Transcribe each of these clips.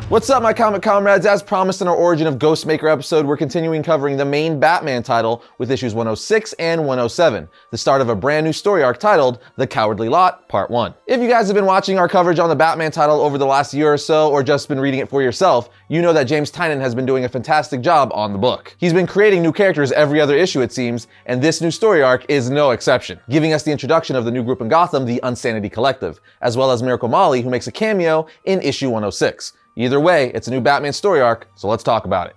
What's up, my comic comrades? As promised in our Origin of Ghostmaker episode, we're continuing covering the main Batman title with issues 106 and 107, the start of a brand new story arc titled The Cowardly Lot, Part 1. If you guys have been watching our coverage on the Batman title over the last year or so, or just been reading it for yourself, you know that James Tynion has been doing a fantastic job on the book. He's been creating new characters every other issue, it seems, and this new story arc is no exception, giving us the introduction of the new group in Gotham, the Unsanity Collective, as well as Miracle Molly, who makes a cameo in issue 106. Either way, it's a new Batman story arc, so let's talk about it.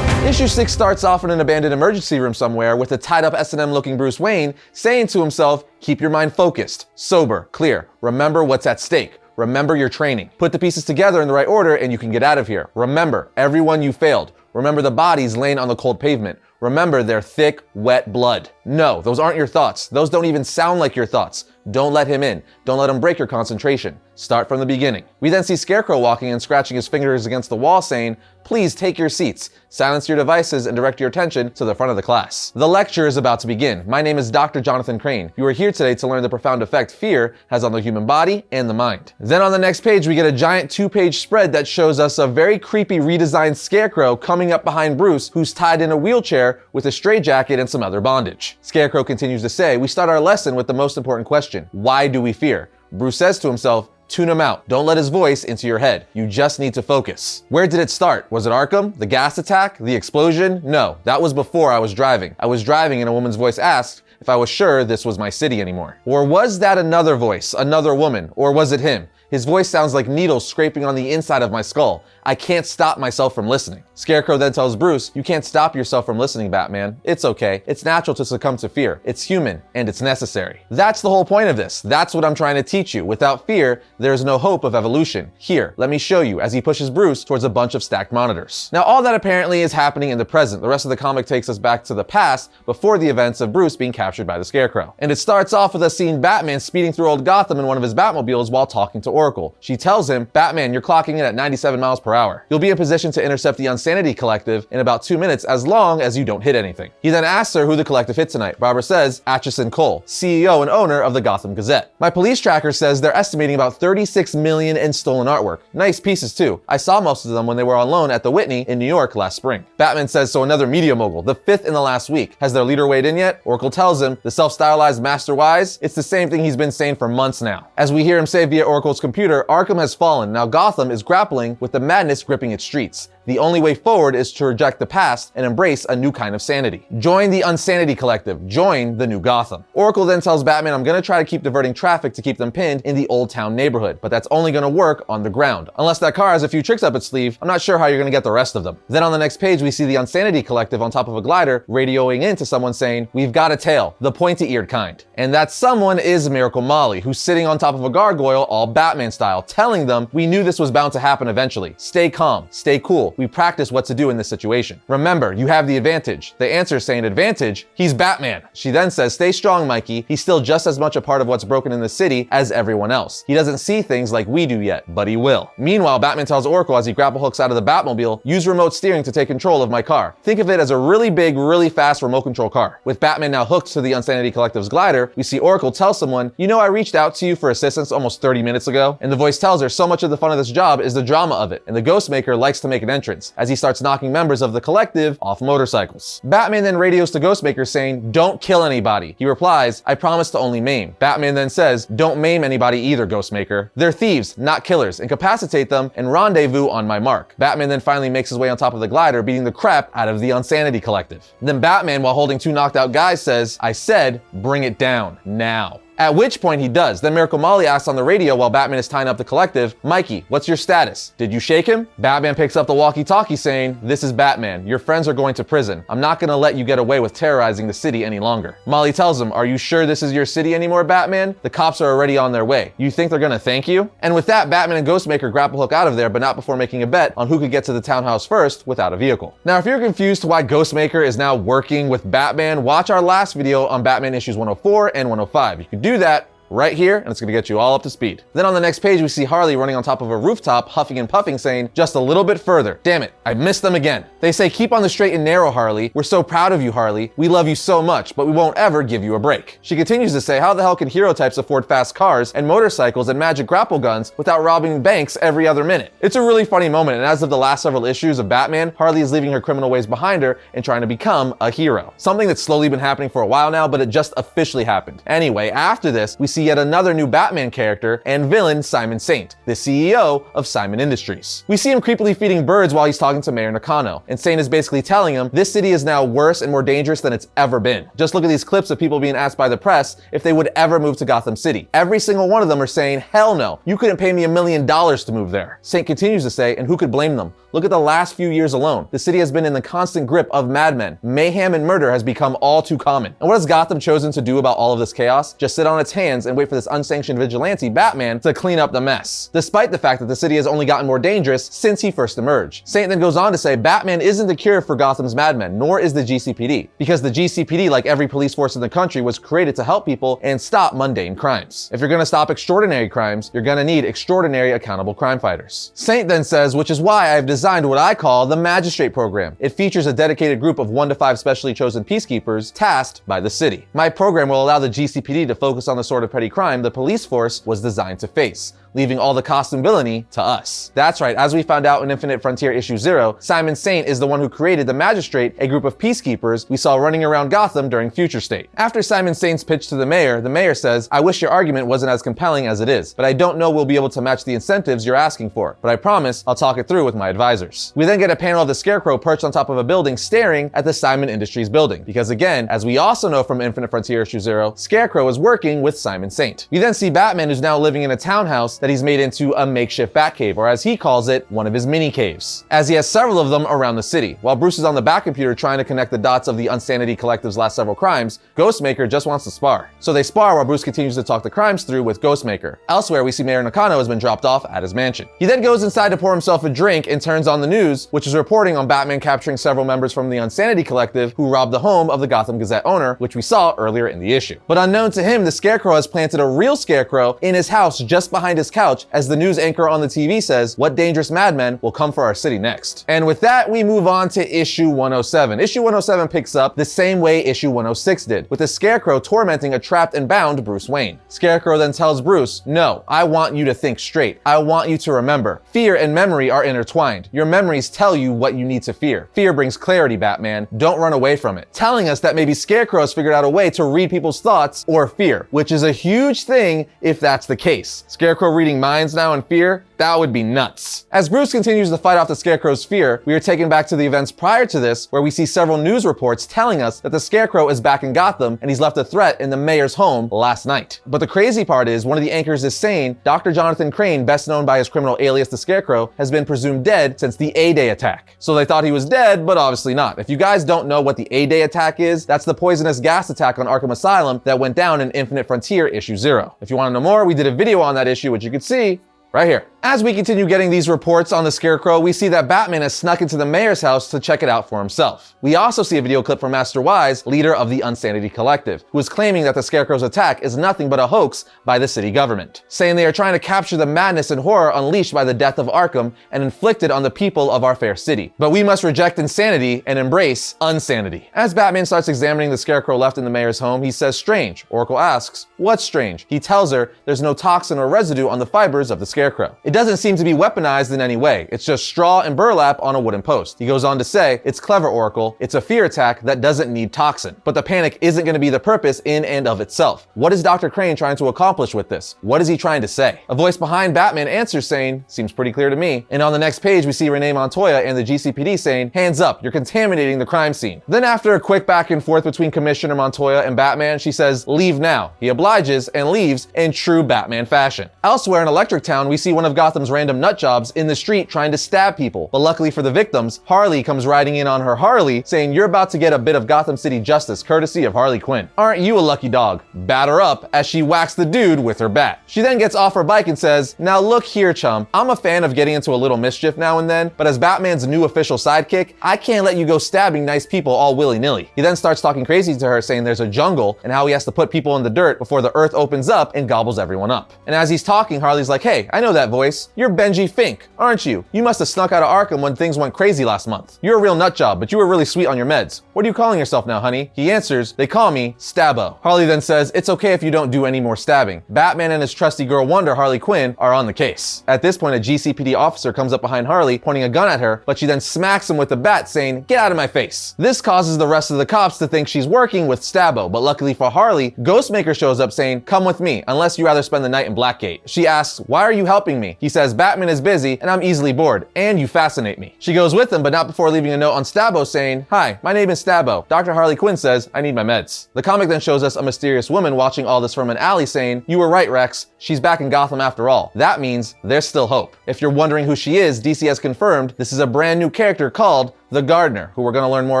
Issue 6 starts off in an abandoned emergency room somewhere with a tied-up S&M looking Bruce Wayne saying to himself, keep your mind focused, sober, clear, remember what's at stake. Remember your training. Put the pieces together in the right order and you can get out of here. Remember, everyone you failed. Remember the bodies laying on the cold pavement. Remember their thick, wet blood. No, those aren't your thoughts. Those don't even sound like your thoughts. Don't let him in. Don't let him break your concentration. Start from the beginning. We then see Scarecrow walking and scratching his fingers against the wall saying, please take your seats, silence your devices, and direct your attention to the front of the class. The lecture is about to begin. My name is Dr. Jonathan Crane. You are here today to learn the profound effect fear has on the human body and the mind. Then on the next page, we get a giant 2-page spread that shows us a very creepy redesigned Scarecrow coming up behind Bruce, who's tied in a wheelchair with a straitjacket and some other bondage. Scarecrow continues to say, we start our lesson with the most important question. Why do we fear? Bruce says to himself, tune him out. Don't let his voice into your head. You just need to focus. Where did it start? Was it Arkham? The gas attack? The explosion? No, that was before I was driving. I was driving and a woman's voice asked if I was sure this was my city anymore. Or was that another voice, another woman? Or was it him? His voice sounds like needles scraping on the inside of my skull. I can't stop myself from listening. Scarecrow then tells Bruce, you can't stop yourself from listening, Batman. It's okay. It's natural to succumb to fear. It's human and it's necessary. That's the whole point of this. That's what I'm trying to teach you. Without fear, there is no hope of evolution. Here, let me show you, as he pushes Bruce towards a bunch of stacked monitors. Now, all that apparently is happening in the present. The rest of the comic takes us back to the past before the events of Bruce being captured by the Scarecrow. And it starts off with us seeing Batman speeding through old Gotham in one of his Batmobiles while talking to Oracle. She tells him, Batman, you're clocking in at 97 miles per hour. You'll be in position to intercept the Unsanity Collective in about 2 minutes as long as you don't hit anything. He then asks her who the collective hit tonight. Barbara says, Atchison Cole, CEO and owner of the Gotham Gazette. My police tracker says they're estimating about 36 million in stolen artwork. Nice pieces too. I saw most of them when they were on loan at the Whitney in New York last spring. Batman says, so another media mogul, the 5th in the last week. Has their leader weighed in yet? Oracle tells him, the self-stylized Master Wise, it's the same thing he's been saying for months now. As we hear him say via Oracle's computer, Arkham has fallen. Now Gotham is grappling with the madness gripping its streets. The only way forward is to reject the past and embrace a new kind of sanity. Join the Unsanity Collective. Join the new Gotham. Oracle then tells Batman, I'm gonna try to keep diverting traffic to keep them pinned in the Old Town neighborhood, but that's only gonna work on the ground. Unless that car has a few tricks up its sleeve, I'm not sure how you're gonna get the rest of them. Then on the next page, we see the Unsanity Collective on top of a glider radioing in to someone saying, we've got a tail, the pointy-eared kind. And that someone is Miracle Molly, who's sitting on top of a gargoyle all Batman style, telling them, we knew this was bound to happen eventually. Stay calm, stay cool. We practice what to do in this situation. Remember, you have the advantage. The answer is saying advantage, he's Batman. She then says, stay strong, Mikey. He's still just as much a part of what's broken in the city as everyone else. He doesn't see things like we do yet, but he will. Meanwhile, Batman tells Oracle as he grapple hooks out of the Batmobile, use remote steering to take control of my car. Think of it as a really big, really fast remote control car. With Batman now hooked to the Unsanity Collective's glider, we see Oracle tell someone, you know I reached out to you for assistance almost 30 minutes ago? And the voice tells her so much of the fun of this job is the drama of it, and the Ghostmaker likes to make an entrance, as he starts knocking members of the collective off motorcycles. Batman then radios to Ghostmaker saying, don't kill anybody. He replies, I promise to only maim. Batman then says, don't maim anybody either, Ghostmaker. They're thieves, not killers. Incapacitate them and rendezvous on my mark. Batman then finally makes his way on top of the glider, beating the crap out of the Unsanity Collective. Then Batman, while holding 2 knocked out guys, says, I said, bring it down, now. At which point he does. Then Miracle Molly asks on the radio while Batman is tying up the collective, Mikey, what's your status? Did you shake him? Batman picks up the walkie-talkie saying, this is Batman. Your friends are going to prison. I'm not gonna let you get away with terrorizing the city any longer. Molly tells him, are you sure this is your city anymore, Batman? The cops are already on their way. You think they're gonna thank you? And with that, Batman and Ghostmaker grapple hook out of there, but not before making a bet on who could get to the townhouse first without a vehicle. Now, if you're confused to why Ghostmaker is now working with Batman, watch our last video on Batman issues 104 and 105. You can do that right here, and it's gonna get you all up to speed. Then on the next page, we see Harley running on top of a rooftop, huffing and puffing, saying, just a little bit further. Damn it, I missed them again. They say, keep on the straight and narrow, Harley. We're so proud of you, Harley. We love you so much, but we won't ever give you a break. She continues to say, how the hell can hero types afford fast cars and motorcycles and magic grapple guns without robbing banks every other minute? It's a really funny moment, and as of the last several issues of Batman, Harley is leaving her criminal ways behind her and trying to become a hero. Something that's slowly been happening for a while now, but it just officially happened. Anyway, after this, we see yet another new Batman character and villain, Simon Saint, the CEO of Simon Industries. We see him creepily feeding birds while he's talking to Mayor Nakano, and Saint is basically telling him this city is now worse and more dangerous than it's ever been. Just look at these clips of people being asked by the press if they would ever move to Gotham City. Every single one of them are saying, hell no, you couldn't pay me $1 million to move there. Saint continues to say, and who could blame them? Look at the last few years alone. The city has been in the constant grip of madmen. Mayhem and murder has become all too common. And what has Gotham chosen to do about all of this chaos? Just sit on its hands and wait for this unsanctioned vigilante Batman to clean up the mess, despite the fact that the city has only gotten more dangerous since he first emerged. Saint then goes on to say, Batman isn't the cure for Gotham's madmen, nor is the GCPD, because the GCPD, like every police force in the country, was created to help people and stop mundane crimes. If you're gonna stop extraordinary crimes, you're gonna need extraordinary accountable crime fighters. Saint then says, which is why I've designed what I call the Magistrate Program. It features a dedicated group of 1 to 5 specially chosen peacekeepers tasked by the city. My program will allow the GCPD to focus on the sort of petty crime the police force was designed to face, leaving all the cost and villainy to us. That's right, as we found out in Infinite Frontier issue 0, Simon Saint is the one who created the Magistrate, a group of peacekeepers we saw running around Gotham during Future State. After Simon Saint's pitch to the mayor says, I wish your argument wasn't as compelling as it is, but I don't know we'll be able to match the incentives you're asking for, but I promise I'll talk it through with my advisors. We then get a panel of the Scarecrow perched on top of a building staring at the Simon Industries building, because again, as we also know from Infinite Frontier issue 0, Scarecrow is working with Simon Saint. We then see Batman, who's now living in a townhouse that he's made into a makeshift Batcave, or as he calls it, one of his mini caves, as he has several of them around the city. While Bruce is on the Bat computer trying to connect the dots of the Unsanity Collective's last several crimes, Ghostmaker just wants to spar. So they spar while Bruce continues to talk the crimes through with Ghostmaker. Elsewhere, we see Mayor Nakano has been dropped off at his mansion. He then goes inside to pour himself a drink and turns on the news, which is reporting on Batman capturing several members from the Unsanity Collective who robbed the home of the Gotham Gazette owner, which we saw earlier in the issue. But unknown to him, the Scarecrow has planted a real Scarecrow in his house just behind his couch, as the news anchor on the TV says, what dangerous madmen will come for our city next? And with that, we move on to issue 107. Issue 107 picks up the same way issue 106 did, with the Scarecrow tormenting a trapped and bound Bruce Wayne. Scarecrow then tells Bruce, no, I want you to think straight. I want you to remember. Fear and memory are intertwined. Your memories tell you what you need to fear. Fear brings clarity, Batman. Don't run away from it. Telling us that maybe Scarecrow has figured out a way to read people's thoughts or fear, which is a huge thing if that's the case. Scarecrow reading minds now and fear? That would be nuts. As Bruce continues to fight off the Scarecrow's fear, we are taken back to the events prior to this, where we see several news reports telling us that the Scarecrow is back in Gotham and he's left a threat in the mayor's home last night. But the crazy part is, one of the anchors is saying Dr. Jonathan Crane, best known by his criminal alias the Scarecrow, has been presumed dead since the A-Day attack. So they thought he was dead, but obviously not. If you guys don't know what the A-Day attack is, that's the poisonous gas attack on Arkham Asylum that went down in Infinite Frontier issue 0. If you want to know more, we did a video on that issue, which you can see right here. As we continue getting these reports on the Scarecrow, we see that Batman has snuck into the mayor's house to check it out for himself. We also see a video clip from Master Wise, leader of the Unsanity Collective, who is claiming that the Scarecrow's attack is nothing but a hoax by the city government, saying they are trying to capture the madness and horror unleashed by the death of Arkham and inflicted on the people of our fair city. But we must reject insanity and embrace unsanity. As Batman starts examining the Scarecrow left in the mayor's home, he says, strange. Oracle asks, what's strange? He tells her there's no toxin or residue on the fibers of the Scarecrow. It doesn't seem to be weaponized in any way. It's just straw and burlap on a wooden post. He goes on to say, it's clever, Oracle. It's a fear attack that doesn't need toxin. But the panic isn't going to be the purpose in and of itself. What is Dr. Crane trying to accomplish with this? What is he trying to say? A voice behind Batman answers saying, seems pretty clear to me. And on the next page, we see Renee Montoya and the GCPD saying, hands up, you're contaminating the crime scene. Then after a quick back and forth between Commissioner Montoya and Batman, she says, leave now. He obliges and leaves in true Batman fashion. Elsewhere in Electric Town, we see one of Gotham's random nutjobs in the street trying to stab people. But luckily for the victims, Harley comes riding in on her Harley, saying you're about to get a bit of Gotham City justice courtesy of Harley Quinn. Aren't you a lucky dog? Bat her up as she whacks the dude with her bat. She then gets off her bike and says, now look here, chum, I'm a fan of getting into a little mischief now and then, but as Batman's new official sidekick, I can't let you go stabbing nice people all willy-nilly. He then starts talking crazy to her, saying there's a jungle and how he has to put people in the dirt before the earth opens up and gobbles everyone up. And as he's talking, Harley's like, hey, I know that voice. You're Benji Fink, aren't you? You must have snuck out of Arkham when things went crazy last month. You're a real nutjob, but you were really sweet on your meds. What are you calling yourself now, honey? He answers, they call me Stabbo. Harley then says, it's okay if you don't do any more stabbing. Batman and his trusty girl wonder, Harley Quinn, are on the case. At this point, a GCPD officer comes up behind Harley, pointing a gun at her, but she then smacks him with the bat, saying, get out of my face. This causes the rest of the cops to think she's working with Stabbo, but luckily for Harley, Ghostmaker shows up saying, come with me, unless you rather spend the night in Blackgate. She asks, why are you helping me? He says, Batman is busy, and I'm easily bored, and you fascinate me. She goes with him, but not before leaving a note on Stabbo saying, hi, my name is Stabbo. Dr. Harley Quinn says, I need my meds. The comic then shows us a mysterious woman watching all this from an alley saying, you were right, Rex, she's back in Gotham after all. That means there's still hope. If you're wondering who she is, DC has confirmed this is a brand new character called the Gardener, who we're going to learn more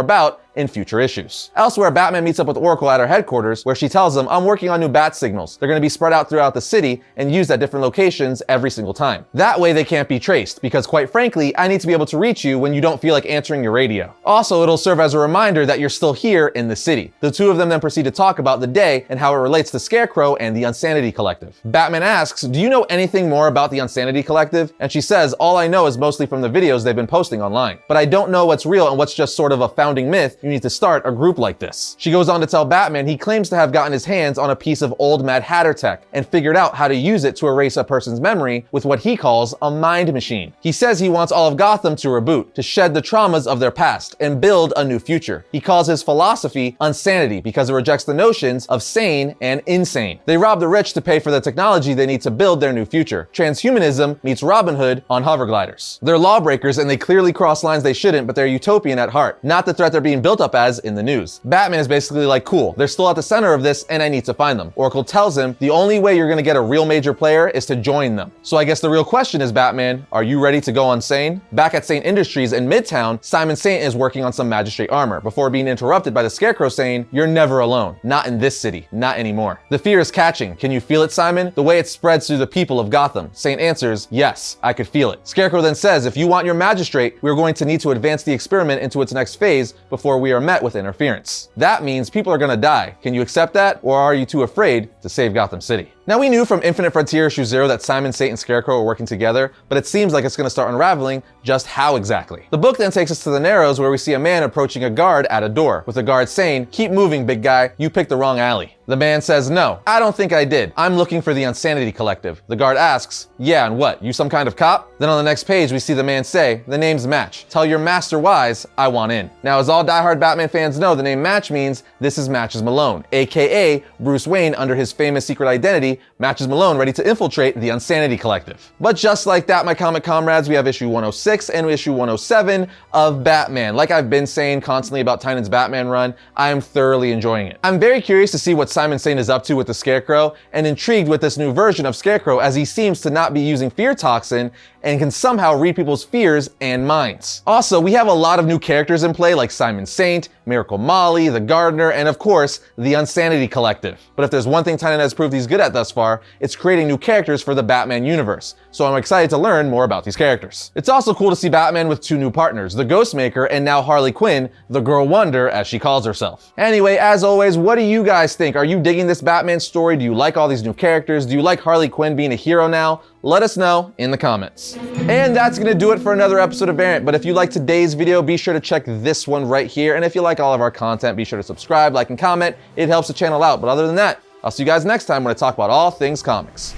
about in future issues. Elsewhere, Batman meets up with Oracle at her headquarters, where she tells him, I'm working on new bat signals. They're going to be spread out throughout the city and used at different locations every single time. That way they can't be traced, because quite frankly, I need to be able to reach you when you don't feel like answering your radio. Also, it'll serve as a reminder that you're still here in the city. The two of them then proceed to talk about the day and how it relates to Scarecrow and the Unsanity Collective. Batman asks, do you know anything more about the Unsanity Collective? And she says, all I know is mostly from the videos they've been posting online. But I don't know what's real and what's just sort of a founding myth. You need to start a group like this. She goes on to tell Batman he claims to have gotten his hands on a piece of old Mad Hatter tech and figured out how to use it to erase a person's memory with what he calls a mind machine. He says he wants all of Gotham to reboot, to shed the traumas of their past and build a new future. He calls his philosophy Unsanity because it rejects the notions of sane and insane. They rob the rich to pay for the technology they need to build their new future. Transhumanism meets Robin Hood on hovergliders. They're lawbreakers and they clearly cross lines they shouldn't, but they're utopian at heart, not the threat they're being built up as in the news. Batman is basically like, cool, they're still at the center of this and I need to find them. Oracle tells him the only way you're gonna get a real major player is to join them. So I guess the real question is, Batman, are you ready to go unsane? Back at Saint Industries in Midtown, Simon Saint is working on some magistrate armor before being interrupted by the Scarecrow saying, you're never alone. Not in this city. Not anymore. The fear is catching. Can you feel it, Simon? The way it spreads through the people of Gotham. Saint answers, yes, I could feel it. Scarecrow then says, if you want your magistrate, we're going to need to advance the experiment into its next phase before we are met with interference. That means people are gonna die. Can you accept that, or are you too afraid to save Gotham City? Now, we knew from Infinite Frontier issue 0 that Simon Saint and Scarecrow were working together, but it seems like it's going to start unraveling just how exactly. The book then takes us to the Narrows, where we see a man approaching a guard at a door, with the guard saying, keep moving, big guy, you picked the wrong alley. The man says, no, I don't think I did. I'm looking for the Unsanity Collective. The guard asks, yeah, and what, you some kind of cop? Then on the next page, we see the man say, the name's Match. Tell your master wise, I want in. Now, as all diehard Batman fans know, the name Match means this is Matches Malone, aka Bruce Wayne under his famous secret identity, Matches Malone, ready to infiltrate the Unsanity Collective. But just like that, my comic comrades, we have issue 106 and issue 107 of Batman. Like I've been saying constantly about Tynion's Batman run, I am thoroughly enjoying it. I'm very curious to see what Simon Saint is up to with the Scarecrow, and intrigued with this new version of Scarecrow, as he seems to not be using fear toxin and can somehow read people's fears and minds. Also, we have a lot of new characters in play, like Simon Saint, Miracle Molly, the Gardener, and of course, the Unsanity Collective. But if there's one thing Tynion has proved he's good at thus far, it's creating new characters for the Batman universe. So I'm excited to learn more about these characters. It's also cool to see Batman with two new partners, the Ghostmaker and now Harley Quinn, the Girl Wonder, as she calls herself. Anyway, as always, what do you guys think? Are you digging this Batman story? Do you like all these new characters? Do you like Harley Quinn being a hero now? Let us know in the comments. And that's gonna do it for another episode of Variant. But if you like today's video, be sure to check this one right here. And if you like all of our content, be sure to subscribe, like, and comment. It helps the channel out. But other than that, I'll see you guys next time when I talk about all things comics.